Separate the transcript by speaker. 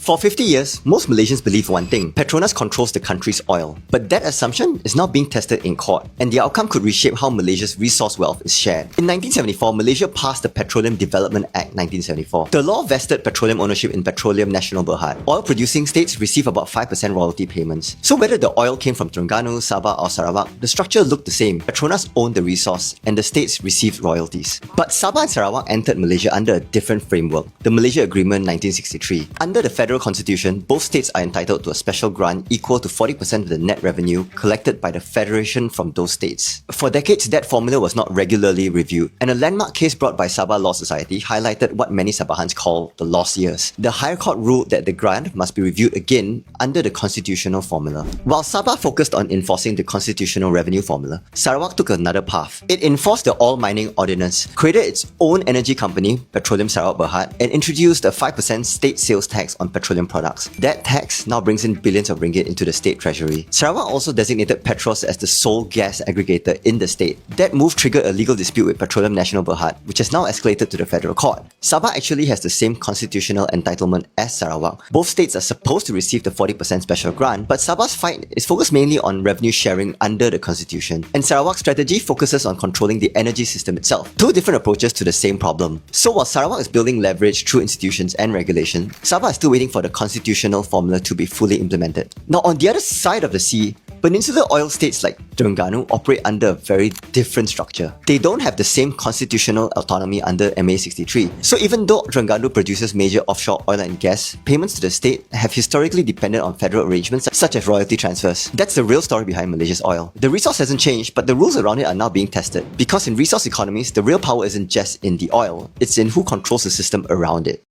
Speaker 1: For 50 years, most Malaysians believe one thing: Petronas controls the country's oil. But that assumption is now being tested in court, and the outcome could reshape how Malaysia's resource wealth is shared. In 1974, Malaysia passed the Petroleum Development Act 1974. The law vested petroleum ownership in Petroleum Nasional Berhad. Oil-producing states receive about 5% royalty payments. So whether the oil came from Terengganu, Sabah or Sarawak, the structure looked the same. Petronas owned the resource, and the states received royalties. But Sabah and Sarawak entered Malaysia under a different framework, the Malaysia Agreement 1963. Under the Federal Constitution, both states are entitled to a special grant equal to 40% of the net revenue collected by the Federation from those states. For decades, that formula was not regularly reviewed, and a landmark case brought by Sabah Law Society highlighted what many Sabahans call the lost years. The Higher Court ruled that the grant must be reviewed again under the constitutional formula. While Sabah focused on enforcing the constitutional revenue formula, Sarawak took another path. It enforced the Oil Mining Ordinance, created its own energy company, Petroleum Sarawak Berhad, and introduced a 5% state sales tax on petroleum products. That tax now brings in billions of ringgit into the state treasury. Sarawak also designated PETROS as the sole gas aggregator in the state. That move triggered a legal dispute with Petroleum Nasional Berhad, which has now escalated to the federal court. Sabah actually has the same constitutional entitlement as Sarawak. Both states are supposed to receive the 40% special grant, but Sabah's fight is focused mainly on revenue sharing under the constitution, and Sarawak's strategy focuses on controlling the energy system itself. Two different approaches to the same problem. So while Sarawak is building leverage through institutions and regulation, Sabah is still waiting for the constitutional formula to be fully implemented. Now, on the other side of the sea, Peninsular oil states like Terengganu operate under a very different structure. They don't have the same constitutional autonomy under MA 63. So even though Terengganu produces major offshore oil and gas, payments to the state have historically depended on federal arrangements such as royalty transfers. That's the real story behind Malaysia's oil. The resource hasn't changed, but the rules around it are now being tested. Because in resource economies, the real power isn't just in the oil, it's in who controls the system around it.